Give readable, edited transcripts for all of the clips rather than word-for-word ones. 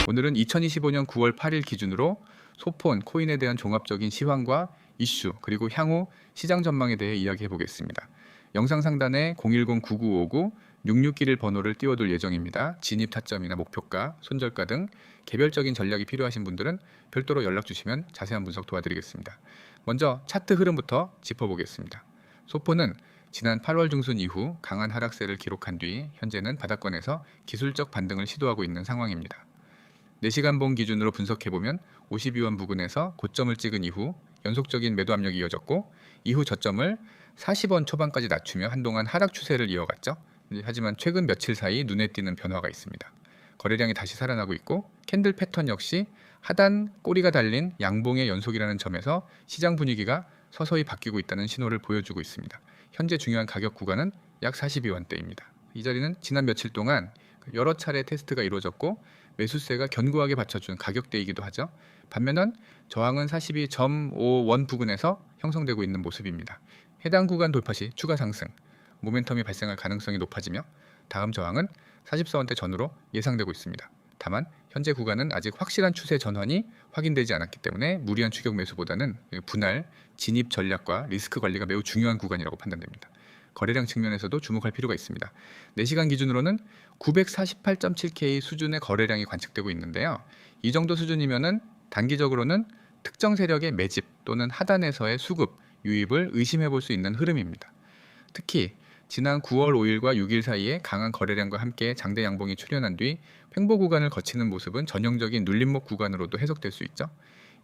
오늘은 2025년 9월 8일 기준으로 소폰, 코인에 대한 종합적인 시황과 이슈, 그리고 향후 시장 전망에 대해 이야기해 보겠습니다. 영상 상단에 010-9959-6611 번호를 띄워둘 예정입니다. 진입 타점이나 목표가, 손절가 등 개별적인 전략이 필요하신 분들은 별도로 연락 주시면 자세한 분석 도와드리겠습니다. 먼저 차트 흐름부터 짚어보겠습니다. 소폰은 지난 8월 중순 이후 강한 하락세를 기록한 뒤 현재는 바닥권에서 기술적 반등을 시도하고 있는 상황입니다. 4시간봉 기준으로 분석해보면 52원 부근에서 고점을 찍은 이후 연속적인 매도 압력이 이어졌고 이후 저점을 40원 초반까지 낮추며 한동안 하락 추세를 이어갔죠. 하지만 최근 며칠 사이 눈에 띄는 변화가 있습니다. 거래량이 다시 살아나고 있고 캔들 패턴 역시 하단 꼬리가 달린 양봉의 연속이라는 점에서 시장 분위기가 서서히 바뀌고 있다는 신호를 보여주고 있습니다. 현재 중요한 가격 구간은 약 42원대입니다. 이 자리는 지난 며칠 동안 여러 차례 테스트가 이루어졌고 매수세가 견고하게 받쳐준 가격대이기도 하죠. 반면은 저항은 42.5원 부근에서 형성되고 있는 모습입니다. 해당 구간 돌파 시 추가 상승, 모멘텀이 발생할 가능성이 높아지며 다음 저항은 44원대 전후로 예상되고 있습니다. 다만 현재 구간은 아직 확실한 추세 전환이 확인되지 않았기 때문에 무리한 추격 매수보다는 분할, 진입 전략과 리스크 관리가 매우 중요한 구간이라고 판단됩니다. 거래량 측면에서도 주목할 필요가 있습니다. 4시간 기준으로는 948.7K 수준의 거래량이 관측되고 있는데요. 이 정도 수준이면은 단기적으로는 특정 세력의 매집 또는 하단에서의 수급, 유입을 의심해 볼 수 있는 흐름입니다. 특히 지난 9월 5일과 6일 사이에 강한 거래량과 함께 장대 양봉이 출현한 뒤 횡보 구간을 거치는 모습은 전형적인 눌림목 구간으로도 해석될 수 있죠.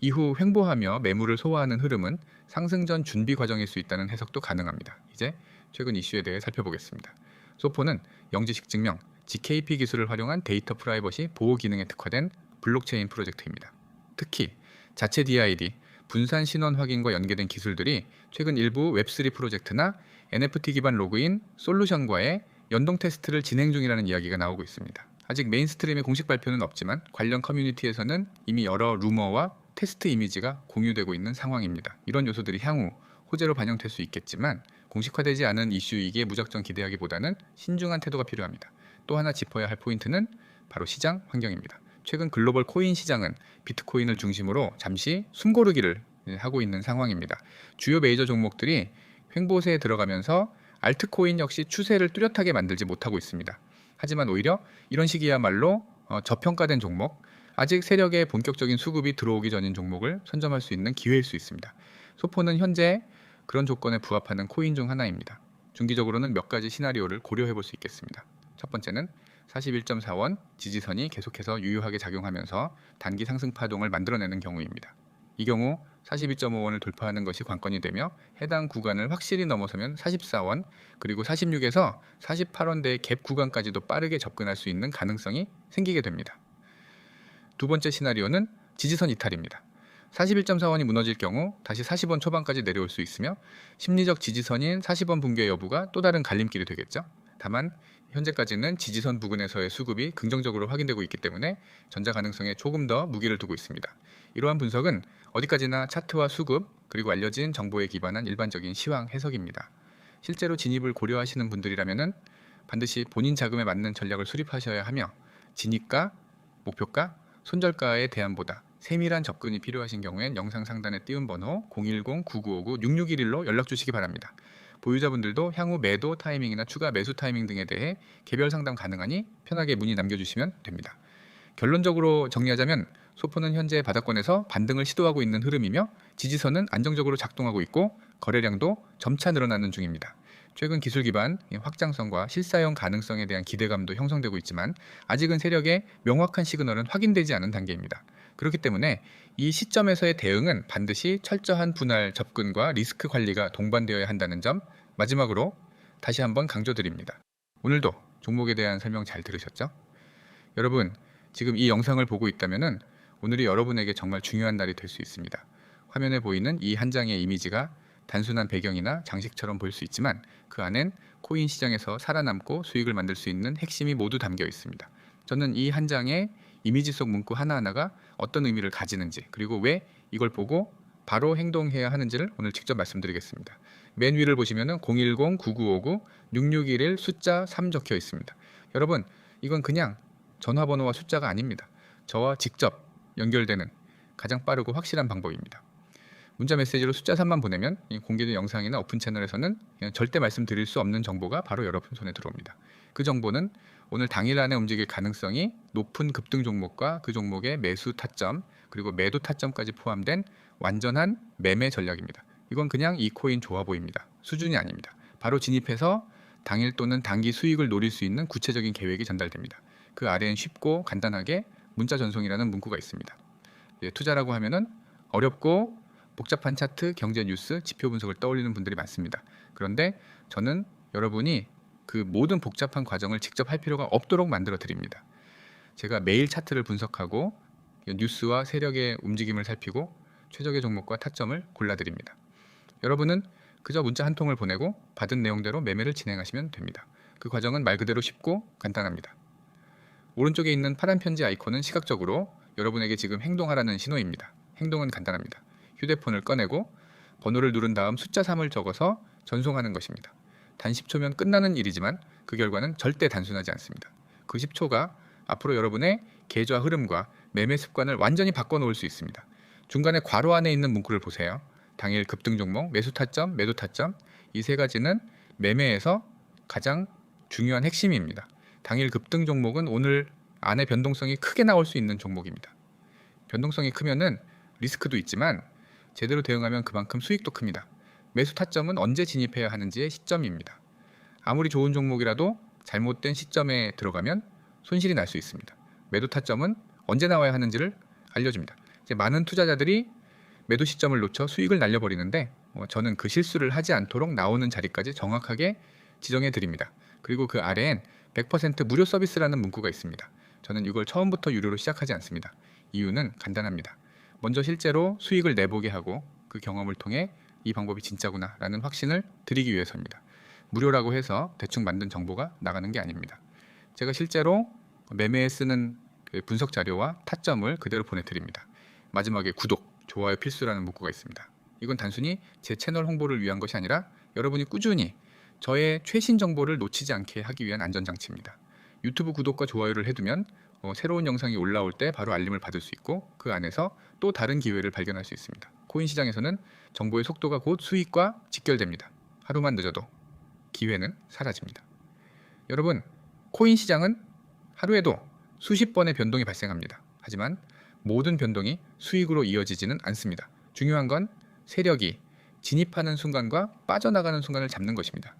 이후 횡보하며 매물을 소화하는 흐름은 상승 전 준비 과정일 수 있다는 해석도 가능합니다. 이제 최근 이슈에 대해 살펴보겠습니다. 소폰은 영지식 증명, GKP 기술을 활용한 데이터 프라이버시 보호 기능에 특화된 블록체인 프로젝트입니다. 특히 자체 DID, 분산 신원 확인과 연계된 기술들이 최근 일부 웹3 프로젝트나 NFT 기반 로그인 솔루션과의 연동 테스트를 진행 중이라는 이야기가 나오고 있습니다. 아직 메인스트림의 공식 발표는 없지만 관련 커뮤니티에서는 이미 여러 루머와 테스트 이미지가 공유되고 있는 상황입니다. 이런 요소들이 향후 호재로 반영될 수 있겠지만 공식화되지 않은 이슈이기에 무작정 기대하기보다는 신중한 태도가 필요합니다. 또 하나 짚어야 할 포인트는 바로 시장 환경입니다. 최근 글로벌 코인 시장은 비트코인을 중심으로 잠시 숨고르기를 하고 있는 상황입니다. 주요 메이저 종목들이 횡보세에 들어가면서 알트코인 역시 추세를 뚜렷하게 만들지 못하고 있습니다. 하지만 오히려 이런 시기야말로 저평가된 종목, 아직 세력의 본격적인 수급이 들어오기 전인 종목을 선점할 수 있는 기회일 수 있습니다. 소폰은 현재 그런 조건에 부합하는 코인 중 하나입니다. 중기적으로는 몇 가지 시나리오를 고려해 볼 수 있겠습니다. 첫 번째는 41.4원 지지선이 계속해서 유효하게 작용하면서 단기 상승 파동을 만들어내는 경우입니다. 이 경우 42.5원을 돌파하는 것이 관건이 되며 해당 구간을 확실히 넘어서면 44원 그리고 46에서 48원대의 갭 구간까지도 빠르게 접근할 수 있는 가능성이 생기게 됩니다. 두 번째 시나리오는 지지선 이탈입니다. 41.4원이 무너질 경우 다시 40원 초반까지 내려올 수 있으며 심리적 지지선인 40원 붕괴 여부가 또 다른 갈림길이 되겠죠. 다만 현재까지는 지지선 부근에서의 수급이 긍정적으로 확인되고 있기 때문에 전자 가능성에 조금 더 무게를 두고 있습니다. 이러한 분석은 어디까지나 차트와 수급 그리고 알려진 정보에 기반한 일반적인 시황 해석입니다. 실제로 진입을 고려하시는 분들이라면 반드시 본인 자금에 맞는 전략을 수립하셔야 하며 진입가, 목표가, 손절가의 대안보다 세밀한 접근이 필요하신 경우엔 영상 상단에 띄운 번호 010-9959-6611로 연락 주시기 바랍니다. 보유자분들도 향후 매도 타이밍이나 추가 매수 타이밍 등에 대해 개별 상담 가능하니 편하게 문의 남겨주시면 됩니다. 결론적으로 정리하자면 소폰은 현재 바닥권에서 반등을 시도하고 있는 흐름이며 지지선은 안정적으로 작동하고 있고 거래량도 점차 늘어나는 중입니다. 최근 기술 기반 확장성과 실사용 가능성에 대한 기대감도 형성되고 있지만 아직은 세력의 명확한 시그널은 확인되지 않은 단계입니다. 그렇기 때문에 이 시점에서의 대응은 반드시 철저한 분할 접근과 리스크 관리가 동반되어야 한다는 점 마지막으로 다시 한번 강조드립니다. 오늘도 종목에 대한 설명 잘 들으셨죠? 여러분 지금 이 영상을 보고 있다면 오늘이 여러분에게 정말 중요한 날이 될 수 있습니다. 화면에 보이는 이 한 장의 이미지가 단순한 배경이나 장식처럼 보일 수 있지만 그 안엔 코인 시장에서 살아남고 수익을 만들 수 있는 핵심이 모두 담겨 있습니다. 저는 이 한 장의 이미지 속 문구 하나하나가 어떤 의미를 가지는지 그리고 왜 이걸 보고 바로 행동해야 하는지를 오늘 직접 말씀드리겠습니다. 맨 위를 보시면 010-9959-6611 숫자 3 적혀 있습니다. 여러분 이건 그냥 전화번호와 숫자가 아닙니다. 저와 직접 연결되는 가장 빠르고 확실한 방법입니다. 문자 메시지로 숫자 3만 보내면 이 공개된 영상이나 오픈 채널에서는 그냥 절대 말씀드릴 수 없는 정보가 바로 여러분 손에 들어옵니다. 그 정보는 오늘 당일 안에 움직일 가능성이 높은 급등 종목과 그 종목의 매수 타점 그리고 매도 타점까지 포함된 완전한 매매 전략입니다. 이건 그냥 이 코인 좋아 보입니다. 수준이 아닙니다. 바로 진입해서 당일 또는 단기 수익을 노릴 수 있는 구체적인 계획이 전달됩니다. 그 아래엔 쉽고 간단하게 문자 전송이라는 문구가 있습니다. 투자라고 하면은 어렵고 복잡한 차트, 경제 뉴스, 지표 분석을 떠올리는 분들이 많습니다. 그런데 저는 여러분이 그 모든 복잡한 과정을 직접 할 필요가 없도록 만들어 드립니다. 제가 매일 차트를 분석하고 뉴스와 세력의 움직임을 살피고 최적의 종목과 타점을 골라 드립니다. 여러분은 그저 문자 한 통을 보내고 받은 내용대로 매매를 진행하시면 됩니다. 그 과정은 말 그대로 쉽고 간단합니다. 오른쪽에 있는 파란 편지 아이콘은 시각적으로 여러분에게 지금 행동하라는 신호입니다. 행동은 간단합니다. 휴대폰을 꺼내고 번호를 누른 다음 숫자 3을 적어서 전송하는 것입니다. 단 10초면 끝나는 일이지만 그 결과는 절대 단순하지 않습니다. 그 10초가 앞으로 여러분의 계좌 흐름과 매매 습관을 완전히 바꿔놓을 수 있습니다. 중간에 괄호 안에 있는 문구를 보세요. 당일 급등 종목, 매수 타점, 매도 타점 이 세 가지는 매매에서 가장 중요한 핵심입니다. 당일 급등 종목은 오늘 안에 변동성이 크게 나올 수 있는 종목입니다. 변동성이 크면은 리스크도 있지만 제대로 대응하면 그만큼 수익도 큽니다. 매수 타점은 언제 진입해야 하는지의 시점입니다. 아무리 좋은 종목이라도 잘못된 시점에 들어가면 손실이 날 수 있습니다. 매도 타점은 언제 나와야 하는지를 알려줍니다. 이제 많은 투자자들이 매도 시점을 놓쳐 수익을 날려버리는데 저는 그 실수를 하지 않도록 나오는 자리까지 정확하게 지정해 드립니다. 그리고 그 아래엔 100% 무료 서비스라는 문구가 있습니다. 저는 이걸 처음부터 유료로 시작하지 않습니다. 이유는 간단합니다. 먼저 실제로 수익을 내보게 하고 그 경험을 통해 이 방법이 진짜구나 라는 확신을 드리기 위해서입니다. 무료라고 해서 대충 만든 정보가 나가는 게 아닙니다. 제가 실제로 매매에 쓰는 분석 자료와 타점을 그대로 보내드립니다. 마지막에 구독, 좋아요 필수라는 문구가 있습니다. 이건 단순히 제 채널 홍보를 위한 것이 아니라 여러분이 꾸준히 저의 최신 정보를 놓치지 않게 하기 위한 안전장치입니다. 유튜브 구독과 좋아요를 해두면 새로운 영상이 올라올 때 바로 알림을 받을 수 있고 그 안에서 또 다른 기회를 발견할 수 있습니다. 코인 시장에서는 정보의 속도가 곧 수익과 직결됩니다. 하루만 늦어도 기회는 사라집니다. 여러분, 코인 시장은 하루에도 수십 번의 변동이 발생합니다. 하지만 모든 변동이 수익으로 이어지지는 않습니다. 중요한 건 세력이 진입하는 순간과 빠져나가는 순간을 잡는 것입니다.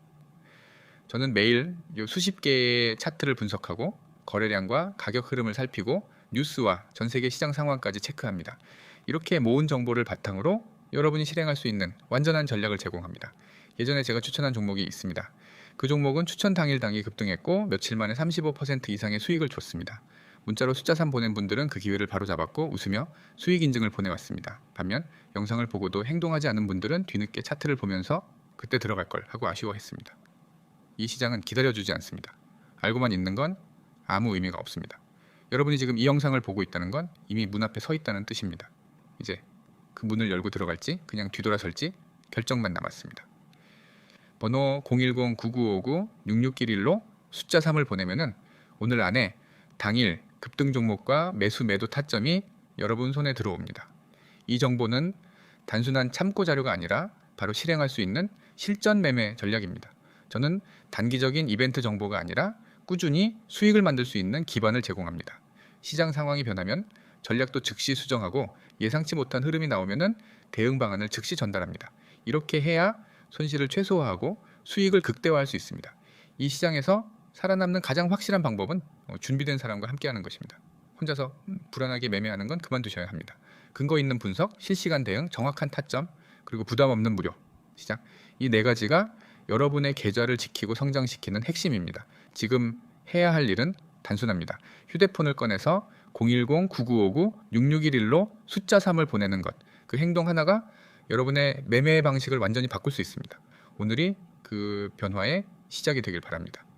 저는 매일 수십 개의 차트를 분석하고 거래량과 가격 흐름을 살피고 뉴스와 전 세계 시장 상황까지 체크합니다. 이렇게 모은 정보를 바탕으로 여러분이 실행할 수 있는 완전한 전략을 제공합니다. 예전에 제가 추천한 종목이 있습니다. 그 종목은 추천 당일 단기 급등했고 며칠 만에 35% 이상의 수익을 줬습니다. 문자로 숫자 3 보낸 분들은 그 기회를 바로 잡았고 웃으며 수익 인증을 보내왔습니다. 반면 영상을 보고도 행동하지 않은 분들은 뒤늦게 차트를 보면서 그때 들어갈 걸 하고 아쉬워했습니다. 이 시장은 기다려주지 않습니다. 알고만 있는 건 아무 의미가 없습니다. 여러분이 지금 이 영상을 보고 있다는 건 이미 문 앞에 서 있다는 뜻입니다. 이제 그 문을 열고 들어갈지 그냥 뒤돌아설지 결정만 남았습니다. 번호 010-9959-6611로 숫자 3을 보내면은 오늘 안에 당일 급등 종목과 매수 매도 타점이 여러분 손에 들어옵니다. 이 정보는 단순한 참고 자료가 아니라 바로 실행할 수 있는 실전 매매 전략입니다. 저는 단기적인 이벤트 정보가 아니라 꾸준히 수익을 만들 수 있는 기반을 제공합니다. 시장 상황이 변하면 전략도 즉시 수정하고 예상치 못한 흐름이 나오면은 대응 방안을 즉시 전달합니다. 이렇게 해야 손실을 최소화하고 수익을 극대화할 수 있습니다. 이 시장에서 살아남는 가장 확실한 방법은 준비된 사람과 함께하는 것입니다. 혼자서 불안하게 매매하는 건 그만두셔야 합니다. 근거 있는 분석, 실시간 대응, 정확한 타점, 그리고 부담 없는 무료 시장 이 네 가지가 여러분의 계좌를 지키고 성장시키는 핵심입니다. 지금 해야 할 일은 단순합니다. 휴대폰을 꺼내서 010-9959-6611로 숫자 3을 보내는 것. 그 행동 하나가 여러분의 매매 방식을 완전히 바꿀 수 있습니다. 오늘이 그 변화의 시작이 되길 바랍니다.